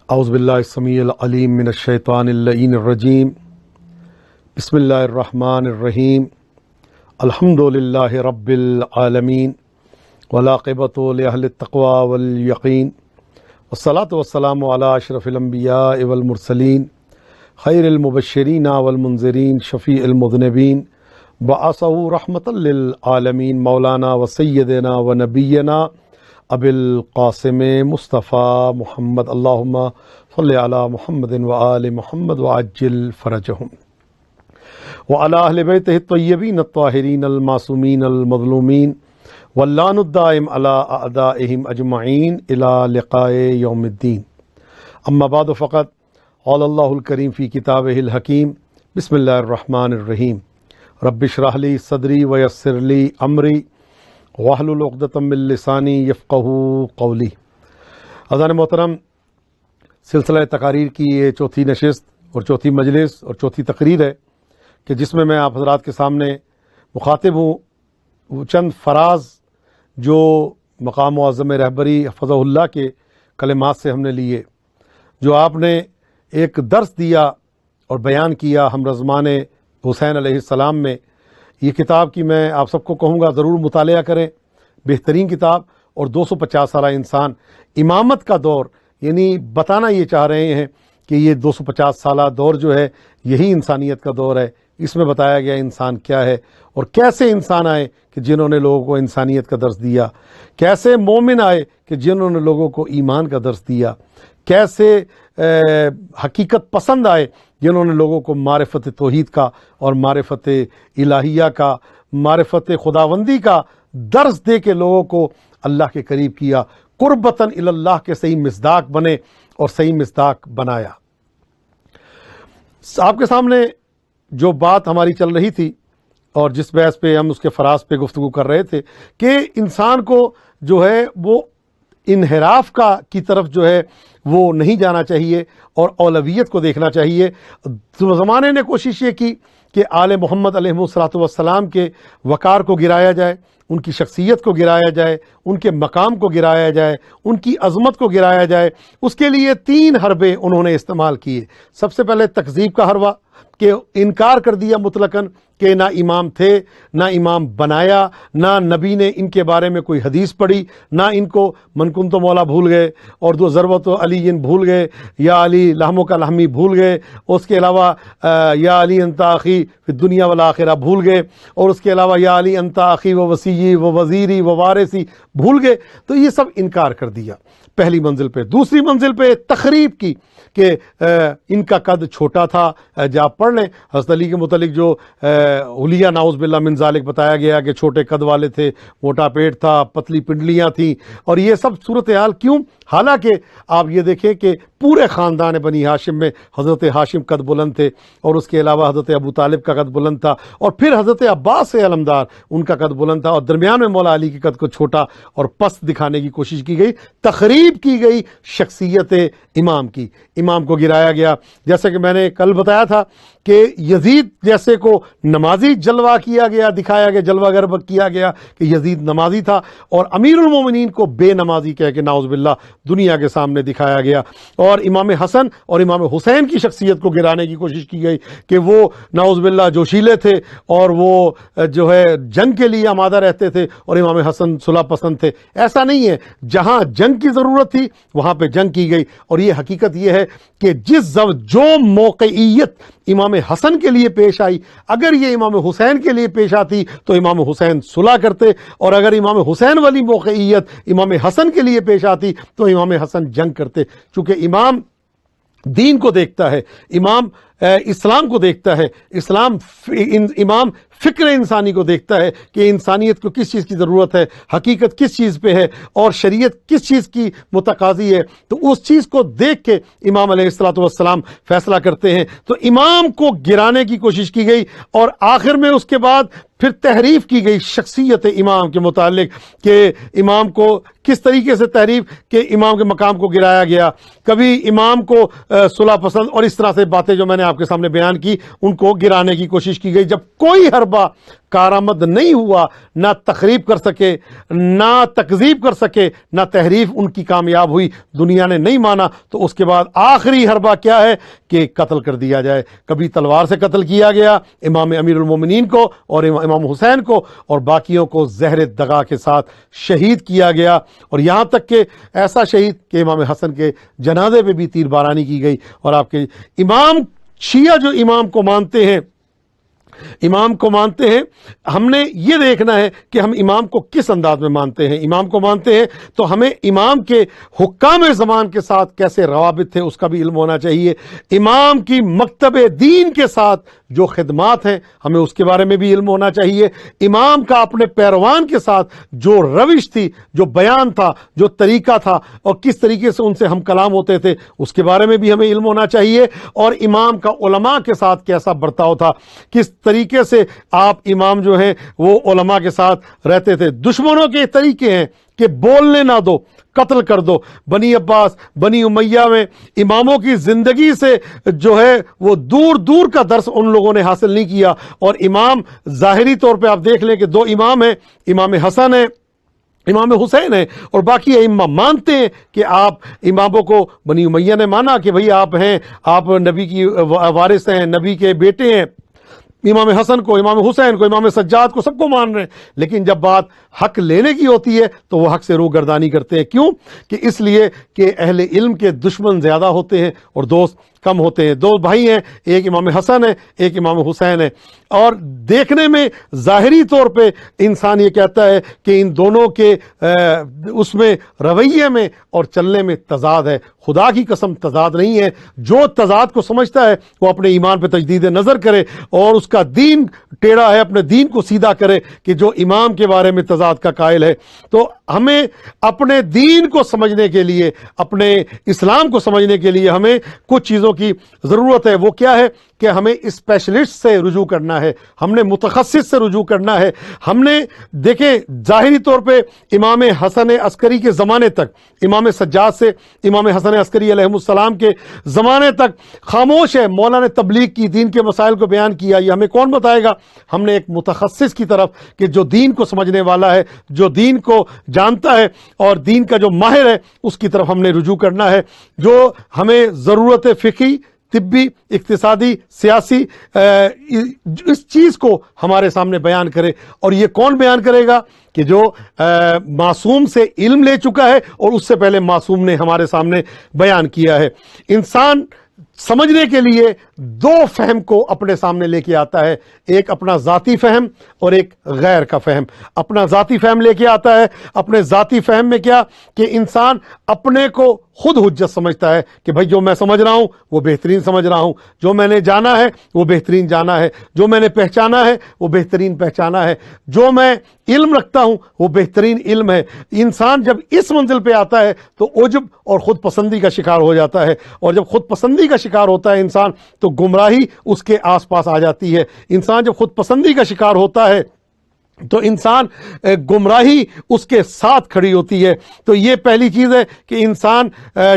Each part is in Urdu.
اعوذ باللہ السمیع العلیم من الشیطان اللعین الرجیم بسم اللہ الرحمن الرحیم الحمد للہ رب العالمین والعاقبۃ لأہل التقوی والیقین والصلاۃ والسلام علی اشرف الانبیاء والمرسلین خیر المبشرین والمنذرین شفیع المذنبین بعثہ رحمۃ للعالمین مولانا وسیدنا ونبینا ابی القاسم مصطفیٰ محمد اللہم صلی علی محمد وآل محمد وعجل فرجہم وعلی اہل بیتہ الطیبین الطاہرین المعصومین المظلومین واللعن الدائم علی اعدائہم اجمعین الی لقاء یوم الدین اما بعد فقط قال اللہ الکریم فی کتابہ الحکیم بسم اللہ الرحمن الرحیم رب اشرح لی صدری ویسر لی امری واحلل عقدۃ من لسانی یفقہوا قولی۔ اذان محترم، سلسلہ تقاریر کی یہ چوتھی نشست اور چوتھی مجلس اور چوتھی تقریر ہے کہ جس میں آپ حضرات کے سامنے مخاطب ہوں۔ وہ چند فراز جو مقام معظم رہبری حفظہ اللہ کے کلمات سے ہم نے لیے، جو آپ نے ایک درس دیا اور بیان کیا ہم رضمان حسین علیہ السلام میں۔ یہ کتاب کی میں آپ سب کو کہوں گا ضرور مطالعہ کریں، بہترین کتاب۔ اور 250 سالہ انسان امامت کا دور، یعنی بتانا یہ چاہ رہے ہیں کہ یہ 250 سالہ دور جو ہے یہی انسانیت کا دور ہے۔ اس میں بتایا گیا انسان کیا ہے اور کیسے انسان آئے کہ جنہوں نے لوگوں کو انسانیت کا درس دیا، کیسے مومن آئے کہ جنہوں نے لوگوں کو ایمان کا درس دیا، کیسے حقیقت پسند آئے جنہوں نے لوگوں کو معرفت توحید کا اور معرفت الہیہ کا، معرفت خداوندی کا درس دے کے لوگوں کو اللہ کے قریب کیا، قربتاً الی اللہ کے صحیح مصداق بنے اور صحیح مصداق بنایا۔ آپ کے سامنے جو بات ہماری چل رہی تھی اور جس بحث پہ ہم اس کے فراز پہ گفتگو کر رہے تھے کہ انسان کو جو ہے وہ انحراف کی طرف جو ہے وہ نہیں جانا چاہیے اور اولویت کو دیکھنا چاہیے۔ زمانے نے کوشش یہ کی کہ آل محمد علیہ الصلوۃ والسلام کے وقار کو گرایا جائے، ان کی شخصیت کو گرایا جائے، ان کے مقام کو گرایا جائے، ان کی عظمت کو گرایا جائے۔ اس کے لیے 3 حربے انہوں نے استعمال کیے۔ سب سے پہلے تکذیب کا حربہ کہ انکار کر دیا مطلقاً کہ نہ امام تھے، نہ امام بنایا، نہ نبی نے ان کے بارے میں کوئی حدیث پڑھی، نہ ان کو من کنت مولا بھول گئے اور دو ضربت علی بھول گئے، یا علی لحموں کا لحمی بھول گئے، اس کے علاوہ یا علی انت اخی فی الدنیا والآخرہ بھول گئے، اور اس کے علاوہ یا علی انت اخی و وصیی و وزیری و وارثی بھول گئے۔ تو یہ سب انکار کر دیا پہلی منزل پہ۔ دوسری منزل پہ تخریب کی کہ ان کا قد چھوٹا تھا۔ جب آپ پڑھ لیں حضرت علی کے متعلق جو حلیہ نعوذ باللہ من ذالک بتایا گیا کہ چھوٹے قد والے تھے، موٹا پیٹ تھا، پتلی پنڈلیاں تھیں، اور یہ سب صورتحال کیوں؟ حالانکہ آپ یہ دیکھیں کہ پورے خاندان بنی ہاشم میں حضرت ہاشم قد بلند تھے، اور اس کے علاوہ حضرت ابو طالب کا قد بلند تھا، اور پھر حضرت عباس سے علمدار ان کا قد بلند تھا، اور درمیان میں مولا علی کے قد کو چھوٹا اور پست دکھانے کی کوشش کی گئی، تخریب کی گئی شخصیت امام کی، امام کو گرایا گیا۔ جیسے کہ میں نے کل بتایا تھا کہ یزید جیسے کو نمازی جلوہ کیا گیا، دکھایا گیا، جلوہ گر کیا گیا کہ یزید نمازی تھا، اور امیر المومنین کو بے نمازی کہہ کے نعوذ باللہ دنیا کے سامنے دکھایا گیا، اور امام حسن اور امام حسین کی شخصیت کو گرانے کی کوشش کی گئی کہ وہ نعوذ باللہ جوشیلے تھے اور وہ جو ہے جنگ کے لیے آمادہ رہتے تھے، اور امام حسن صلح پسند تھے۔ ایسا نہیں ہے، جہاں جنگ کی ضرورت تھی وہاں پہ جنگ کی گئی، اور یہ حقیقت یہ ہے کہ جو موقعیت امام حسن کے لیے پیش آئی، اگر یہ امام حسین کے لیے پیش آتی تو امام حسین صلح کرتے، اور اگر امام حسین والی موقعیت امام حسن کے لیے پیش آتی تو امام حسن جنگ کرتے۔ چونکہ امام دین کو دیکھتا ہے، امام اسلام کو دیکھتا ہے، امام فکر انسانی کو دیکھتا ہے کہ انسانیت کو کس چیز کی ضرورت ہے، حقیقت کس چیز پہ ہے، اور شریعت کس چیز کی متقاضی ہے، تو اس چیز کو دیکھ کے امام علیہ الصلوۃ والسلام فیصلہ کرتے ہیں۔ تو امام کو گرانے کی کوشش کی گئی، اور آخر میں اس کے بعد پھر تحریف کی گئی شخصیت امام کے متعلق کہ امام کو کس طریقے سے تحریف کہ امام کے مقام کو گرایا گیا، کبھی امام کو صلح پسند اور اس طرح سے باتیں جو میں نے آپ آپ کے سامنے بیان کی، ان کو گرانے کی کوشش کی گئی۔ جب کوئی حربہ کارآمد نہیں ہوا، نہ تخریب کر سکے، نہ تکذیب کر سکے، نہ تحریف ان کی کامیاب ہوئی، دنیا نے نہیں مانا، تو اس کے بعد آخری حربہ کیا ہے کہ قتل کر دیا جائے۔ کبھی تلوار سے قتل کیا گیا امام امیر المومنین کو اور امام حسین کو، اور باقیوں کو زہر دغا کے ساتھ شہید کیا گیا، اور یہاں تک کہ ایسا شہید کہ امام حسن کے جنازے پہ بھی تیر بارانی کی گئی۔ اور آپ کے امام شیعہ جو امام کو مانتے ہیں، ہم نے یہ دیکھنا ہے کہ ہم امام کو کس انداز میں مانتے ہیں۔ امام کو مانتے ہیں تو ہمیں امام کے حکام زمان کے ساتھ کیسے روابط تھے اس کا بھی علم ہونا چاہیے۔ امام کی مکتب دین کے ساتھ جو خدمات ہیں ہمیں اس کے بارے میں بھی علم ہونا چاہیے۔ امام کا اپنے پیروان کے ساتھ جو روش تھی، جو بیان تھا، جو طریقہ تھا، اور کس طریقے سے ان سے ہم کلام ہوتے تھے اس کے بارے میں بھی ہمیں علم ہونا چاہیے۔ اور امام کا علماء کے ساتھ کیسا برتاؤ تھا، کس طریقے سے آپ امام جو ہیں وہ علماء کے ساتھ رہتے تھے۔ دشمنوں کے طریقے ہیں کہ بولنے نہ دو، قتل کر دو۔ بنی عباس، بنی امیہ میں اماموں کی زندگی سے جو ہے وہ دور دور کا درس ان لوگوں نے حاصل نہیں کیا، اور امام ظاہری طور پہ آپ دیکھ لیں کہ دو امام ہیں، امام حسن ہے، امام حسین ہے، اور باقی ائمہ مانتے ہیں کہ آپ اماموں کو، بنی امیہ نے مانا کہ بھئی آپ ہیں، آپ نبی کی وارث ہیں، نبی کے بیٹے ہیں، امام حسن کو، امام حسین کو، امام سجاد کو، سب کو مان رہے ہیں، لیکن جب بات حق لینے کی ہوتی ہے تو وہ حق سے روگردانی کرتے ہیں۔ کیوں؟ کہ اس لیے کہ اہل علم کے دشمن زیادہ ہوتے ہیں اور دوست کم ہوتے ہیں۔ دو بھائی ہیں، ایک امام حسن ہے، ایک امام حسین ہے، اور دیکھنے میں ظاہری طور پہ انسان یہ کہتا ہے کہ ان دونوں کے اس میں رویے میں اور چلنے میں تضاد ہے۔ خدا کی قسم تضاد نہیں ہے۔ جو تضاد کو سمجھتا ہے وہ اپنے ایمان پہ تجدید نظر کرے اور اس کا دین ٹیڑھا ہے، اپنے دین کو سیدھا کرے، کہ جو امام کے بارے میں تضاد کا قائل ہے۔ تو ہمیں اپنے دین کو سمجھنے کے لیے، اپنے اسلام کو سمجھنے کے لیے ہمیں کچھ چیزوں کی ضرورت ہے۔ وہ کیا ہے کہ ہمیں اسپیشلسٹ سے رجوع کرنا ہے، ہم نے متخصص سے رجوع کرنا ہے۔ ہم نے دیکھیں ظاہری طور پہ امام حسن عسکری کے زمانے تک، امام سجاد سے امام حسن عسکری علیہ السلام کے زمانے تک خاموش ہے۔ مولا نے تبلیغ کی، دین کے مسائل کو بیان کیا، یہ ہمیں کون بتائے گا؟ ہم نے ایک متخصص کی طرف، کہ جو دین کو سمجھنے والا ہے، جو دین کو جانتا ہے اور دین کا جو ماہر ہے، اس کی طرف ہم نے رجوع کرنا ہے، جو ہمیں ضرورت فقہی، طبی، اقتصادی، سیاسی اس چیز کو ہمارے سامنے بیان کرے۔ اور یہ کون بیان کرے گا؟ کہ جو معصوم سے علم لے چکا ہے اور اس سے پہلے معصوم نے ہمارے سامنے بیان کیا ہے۔ انسان سمجھنے کے لیے دو فہم کو اپنے سامنے لے کے آتا ہے، ایک اپنا ذاتی فہم اور ایک غیر کا فہم۔ اپنا ذاتی فہم لے کے آتا ہے، اپنے ذاتی فہم میں کیا کہ انسان اپنے کو خود حجت سمجھتا ہے کہ بھائی جو میں سمجھ رہا ہوں وہ بہترین سمجھ رہا ہوں، جو میں نے جانا ہے وہ بہترین جانا ہے، جو میں نے پہچانا ہے وہ بہترین پہچانا ہے، جو میں علم رکھتا ہوں وہ بہترین علم ہے۔ انسان جب اس منزل پہ آتا ہے تو عجب اور خود پسندی کا شکار ہو جاتا ہے، اور جب خود پسندی کا شکار ہوتا ہے انسان تو گمراہی اس کے آس پاس آ جاتی ہے۔ انسان جب خود پسندی کا شکار ہوتا ہے تو انسان گمراہی اس کے ساتھ کھڑی ہوتی ہے۔ تو یہ پہلی چیز ہے کہ انسان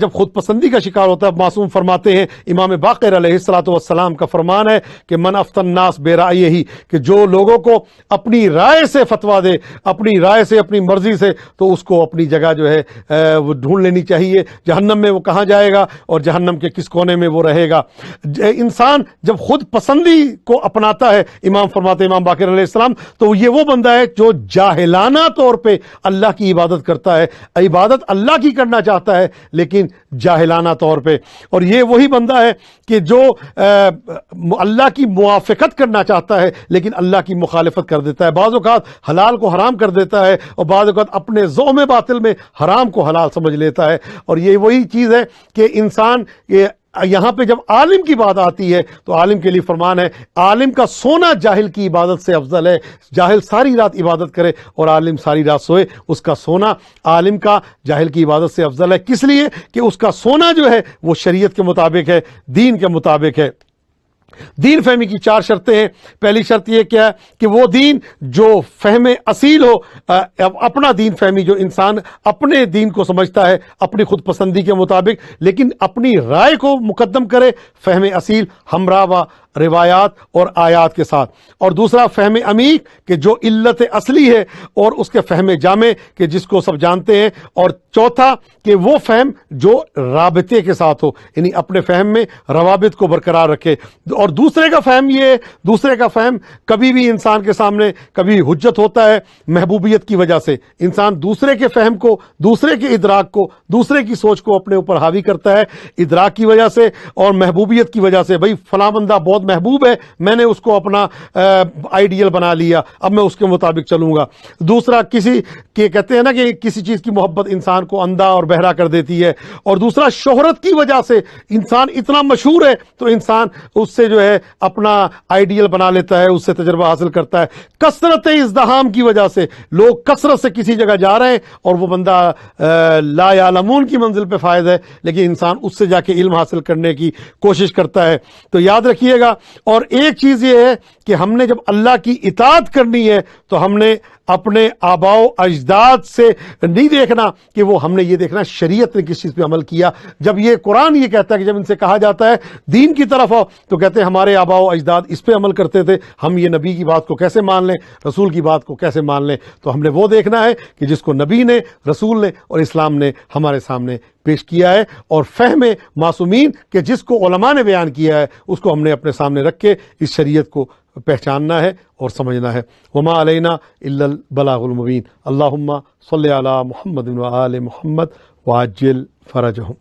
جب خود پسندی کا شکار ہوتا ہے، معصوم فرماتے ہیں، امام باقر علیہ السلام کا فرمان ہے کہ من افتى الناس برأیہ، کہ جو لوگوں کو اپنی رائے سے فتویٰ دے، اپنی رائے سے، اپنی مرضی سے، تو اس کو اپنی جگہ جو ہے وہ ڈھونڈ لینی چاہیے۔ جہنم میں وہ کہاں جائے گا اور جہنم کے کس کونے میں وہ رہے گا۔ انسان جب خود پسندی کو اپناتا ہے، امام فرماتے ہیں امام باقر علیہ السلام، تو یہ وہ بندہ ہے جو جاہلانہ طور پہ اللہ کی عبادت کرتا ہے، عبادت اللہ کی کرنا چاہتا ہے لیکن جاہلانہ طور پہ۔ اور یہ وہی بندہ ہے کہ جو اللہ کی موافقت کرنا چاہتا ہے لیکن اللہ کی مخالفت کر دیتا ہے، بعض اوقات حلال کو حرام کر دیتا ہے اور بعض اوقات اپنے ذوق باطل میں حرام کو حلال سمجھ لیتا ہے۔ اور یہ وہی چیز ہے کہ انسان یہاں پہ جب عالم کی بات آتی ہے تو عالم کے لیے فرمان ہے، عالم کا سونا جاہل کی عبادت سے افضل ہے۔ جاہل ساری رات عبادت کرے اور عالم ساری رات سوئے، اس کا سونا عالم کا جاہل کی عبادت سے افضل ہے۔ کس لیے؟ کہ اس کا سونا جو ہے وہ شریعت کے مطابق ہے، دین کے مطابق ہے۔ دین فہمی کی 4 شرطیں ہیں. پہلی شرط یہ کیا ہے کہ وہ دین جو فہم اصیل ہو, اپنا دین فہمی, جو انسان اپنے دین کو سمجھتا ہے اپنی خود پسندی کے مطابق, لیکن اپنی رائے کو مقدم کرے, فہم اصیل ہمراہ و روایات اور آیات کے ساتھ. اور دوسرا فہم عمیق کہ جو علت اصلی ہے اور اس کے فہم جامع کہ جس کو سب جانتے ہیں. اور چوتھا کہ وہ فہم جو رابطے کے ساتھ ہو, یعنی اپنے فہم میں روابط کو برقرار رکھے. اور دوسرے کا فہم یہ ہے, دوسرے کا فہم کبھی بھی انسان کے سامنے کبھی حجت ہوتا ہے محبوبیت کی وجہ سے. انسان دوسرے کے فہم کو, دوسرے کے ادراک کو, دوسرے کی سوچ کو اپنے اوپر حاوی کرتا ہے ادراک کی وجہ سے اور محبوبیت کی وجہ سے. بھائی فلاں بندہ بہت محبوب ہے, میں نے اس کو اپنا آئیڈیل بنا لیا, اب میں اس کے مطابق چلوں گا. دوسرا کسی کے کہتے ہیں نا کہ کسی چیز کی محبت انسان کو اندھا اور بہرا کر دیتی ہے. اور دوسرا شہرت کی وجہ سے انسان اتنا مشہور ہے تو انسان اس سے جو ہے اپنا آئیڈیل بنا لیتا ہے, اس سے تجربہ حاصل کرتا ہے. کثرت ازدحام کی وجہ سے لوگ کثرت سے کسی جگہ جا رہے ہیں اور وہ بندہ لا یعلمون کی منزل پہ فائز ہے, لیکن انسان اس سے جا کے علم حاصل کرنے کی کوشش کرتا ہے. تو یاد رکھیے گا. اور ایک چیز یہ ہے کہ ہم نے جب اللہ کی اطاعت کرنی ہے تو ہم نے اپنے آباء و اجداد سے نہیں دیکھنا کہ وہ, ہم نے یہ دیکھنا شریعت نے کس چیز پہ عمل کیا. جب یہ قرآن یہ کہتا ہے کہ جب ان سے کہا جاتا ہے دین کی طرف آؤ تو کہتے ہیں ہمارے آباء و اجداد اس پہ عمل کرتے تھے, ہم یہ نبی کی بات کو کیسے مان لیں, رسول کی بات کو کیسے مان لیں. تو ہم نے وہ دیکھنا ہے کہ جس کو نبی نے, رسول نے اور اسلام نے ہمارے سامنے پیش کیا ہے, اور فہم معصومین کہ جس کو علماء نے بیان کیا ہے اس کو ہم نے اپنے سامنے رکھ کے اس شریعت کو پہچاننا ہے اور سمجھنا ہے. وما علینا الا البلاغ المبین. اللہم صلی علی محمد و آل محمد وعجل فرجہم.